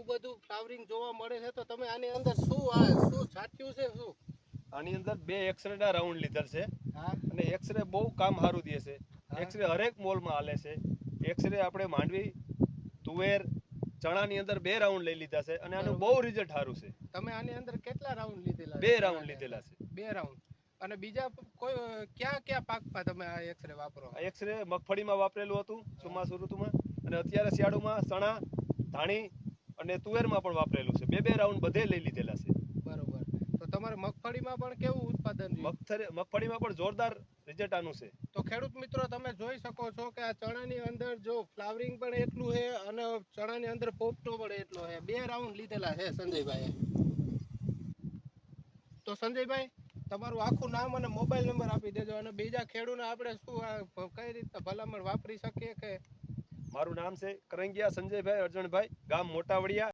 આવું બધું ફ્લાવરિંગ જોવા મળે છે તો તમે આની અંદર શું છાટ્યું છે શું? આની અંદર 2 એક્સરે ના રાઉન્ડ લીધર છે હા અને એક્સરે બહુ કામ સારું દે છે. એક્સરે હરેક મોલમાં હાલે છે. એક્સરે આપણે માંડવી તુવેર ચણાની અંદર 2 રાઉન્ડ લઈ લીધા છે અને આનું બહુ રિઝલ્ટ સારું છે. તમે આની અંદર કેટલા રાઉન્ડ લીધેલા? 2 રાઉન્ડ લીધેલા છે. 2 રાઉન્ડ. અને બીજા કોઈ કયા પાકમાં તમે આ એક્સરે વાપરો? આ એક્સરે મગફળીમાં વાપરેલું હતું ચોમાસુ ઋતુમાં અને અત્યારે શિયાળુમાં ચણા ધાણી અને તુવેરમાં પણ વાપરેલું છે. 2 રાઉન્ડ બધે લઈ લીધેલા છે. બરોબર. તો તમારે મગફળીમાં પણ કેવું ઉત્પાદન રહ્યું? મગફળીમાં પણ જોરદાર રિઝલ્ટ આનું છે. તો ખેડૂત મિત્રો તમે જોઈ શકો છો કે આ ચણાની અંદર જો ફ્લાવરિંગ પણ એટલું છે અને ચણાની અંદર પોપટો પણ એટલો છે. 2 રાઉન્ડ લીધેલા છે સંજયભાઈએ. તો સંજયભાઈ તમારું આખું નામ અને મોબાઈલ નંબર આપી દેજો અને બીજા ખેડૂતને આપણે શું કઈ રીતે ભલામણ વાપરી શકીએ કે? મારું નામ છે કરંગિયા સંજયભાઈ અરજણભાઈ, ગામ મોટાવડિયા.